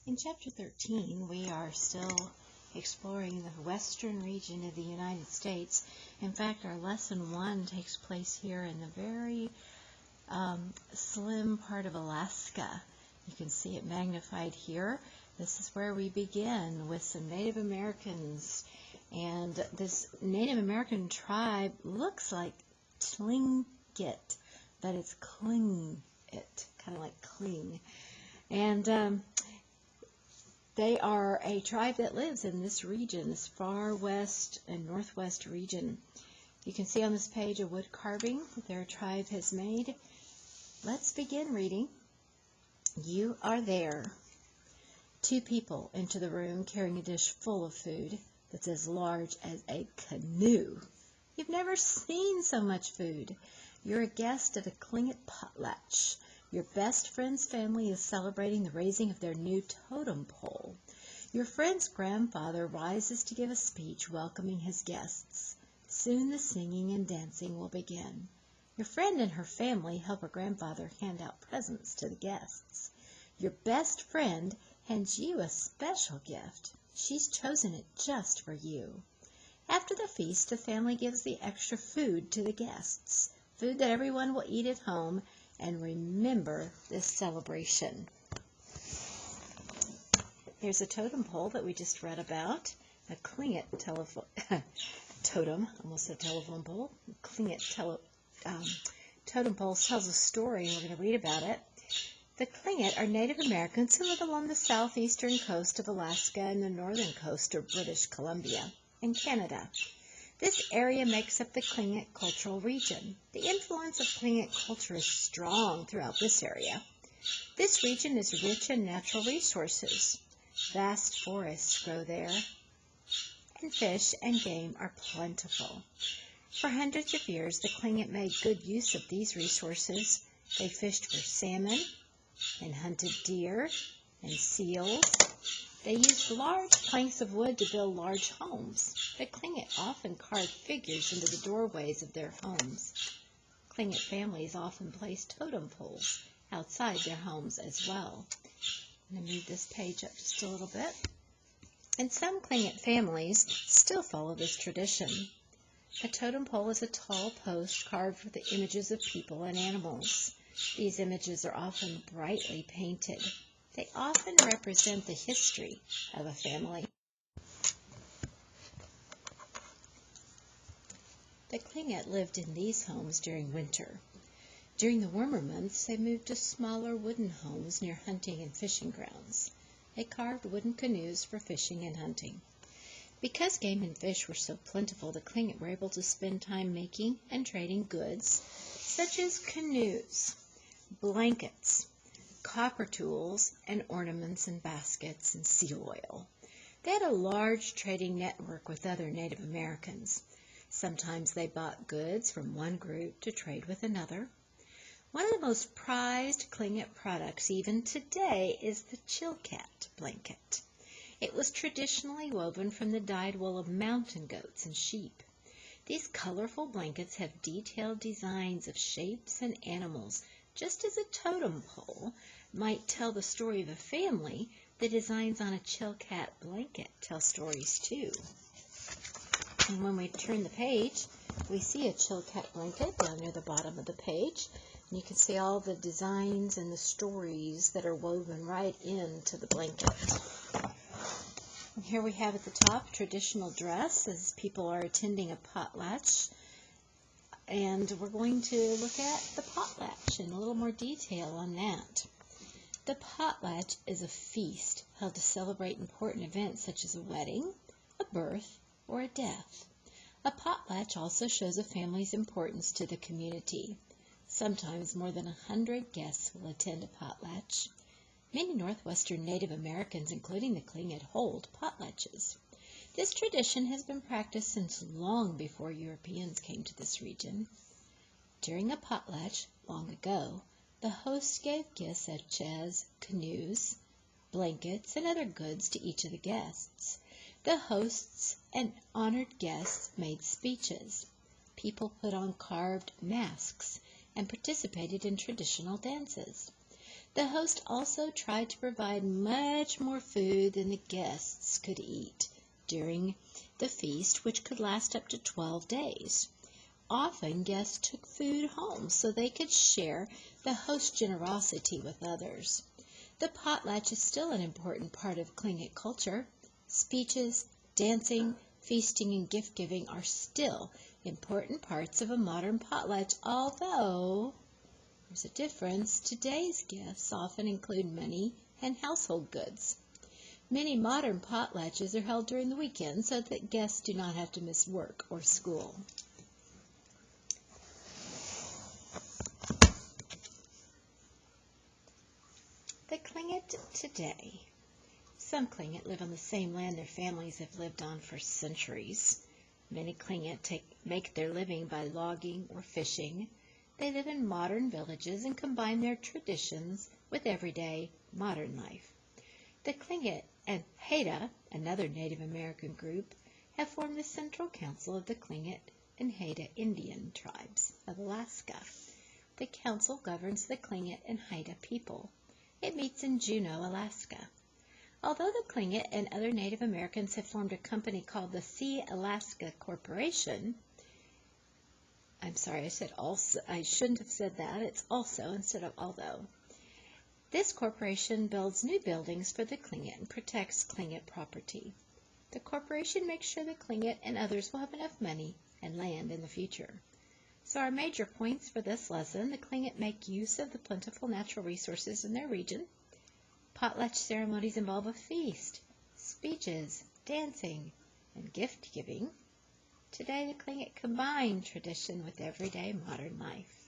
In Chapter 13, we are still exploring the western region of the United States. In fact, our Lesson 1 takes place here in the very slim part of Alaska. You can see it magnified here. This is where we begin with some Native Americans. And this Native American tribe looks like Tlingit, but it's Tlingit, kind of like cling. And they are a tribe that lives in this region, this far west and northwest region. You can see on this page a wood carving that their tribe has made. Let's begin reading. You are there. 2 people enter the room carrying a dish full of food that's as large as a canoe. You've never seen so much food. You're a guest at a Tlingit potlatch. Your best friend's family is celebrating the raising of their new totem pole. Your friend's grandfather rises to give a speech welcoming his guests. Soon the singing and dancing will begin. Your friend and her family help her grandfather hand out presents to the guests. Your best friend hands you a special gift. She's chosen it just for you. After the feast, the family gives the extra food to the guests, food that everyone will eat at home and remember this celebration. Here's a totem pole that we just read about, a Tlingit totem, almost said telephone pole. Tlingit totem pole tells a story, and we're going to read about it. The Tlingit are Native Americans who live along the southeastern coast of Alaska and the northern coast of British Columbia and Canada. This area makes up the Tlingit cultural region. The influence of Tlingit culture is strong throughout this area. This region is rich in natural resources. Vast forests grow there, and fish and game are plentiful. For hundreds of years, the Tlingit made good use of these resources. They fished for salmon and hunted deer and seals. They used large planks of wood to build large homes. The Tlingit often carved figures into the doorways of their homes. Tlingit families often placed totem poles outside their homes as well. I'm going to move this page up just a little bit. And some Tlingit families still follow this tradition. A totem pole is a tall post carved with the images of people and animals. These images are often brightly painted. They often represent the history of a family. The Tlingit lived in these homes during winter. During the warmer months, they moved to smaller wooden homes near hunting and fishing grounds. They carved wooden canoes for fishing and hunting. Because game and fish were so plentiful, the Tlingit were able to spend time making and trading goods such as canoes, blankets, copper tools, and ornaments and baskets and seal oil. They had a large trading network with other Native Americans. Sometimes they bought goods from one group to trade with another. One of the most prized Tlingit products even today is the Chilkat blanket. It was traditionally woven from the dyed wool of mountain goats and sheep. These colorful blankets have detailed designs of shapes and animals. Just as a totem pole might tell the story of a family, the designs on a Chilkat blanket tell stories too. And when we turn the page, we see a Chilkat blanket down near the bottom of the page. And you can see all the designs and the stories that are woven right into the blanket. And here we have at the top traditional dress as people are attending a potlatch. And we're going to look at the potlatch in a little more detail on that. The potlatch is a feast held to celebrate important events such as a wedding, a birth, or a death. A potlatch also shows a family's importance to the community. Sometimes more than 100 guests will attend a potlatch. Many northwestern Native Americans, including the Tlingit, hold potlatches. This tradition has been practiced since long before Europeans came to this region. During a potlatch, long ago, the host gave gifts such as canoes, blankets, and other goods to each of the guests. The hosts and honored guests made speeches. People put on carved masks and participated in traditional dances. The host also tried to provide much more food than the guests could eat during the feast, which could last up to 12 days. Often guests took food home so they could share the host's generosity with others. The potlatch is still an important part of Tlingit culture. Speeches, dancing, feasting, and gift-giving are still important parts of a modern potlatch, although there's a difference. Today's gifts often include money and household goods. Many modern potlatches are held during the weekend so that guests do not have to miss work or school. The Tlingit today. Some Tlingit live on the same land their families have lived on for centuries. Many Tlingit make their living by logging or fishing. They live in modern villages and combine their traditions with everyday modern life. The Tlingit and Haida, another Native American group, have formed the Central Council of the Tlingit and Haida Indian tribes of Alaska. The council governs the Tlingit and Haida people. It meets in Juneau, Alaska. Although the Tlingit and other Native Americans have formed a company called the Sea Alaska Corporation, I'm sorry, I said also. I shouldn't have said that. It's also instead of although. This corporation builds new buildings for the Tlingit and protects Tlingit property. The corporation makes sure the Tlingit and others will have enough money and land in the future. So our major points for this lesson: the Tlingit make use of the plentiful natural resources in their region. Potlatch ceremonies involve a feast, speeches, dancing, and gift-giving. Today, the Tlingit combine tradition with everyday modern life.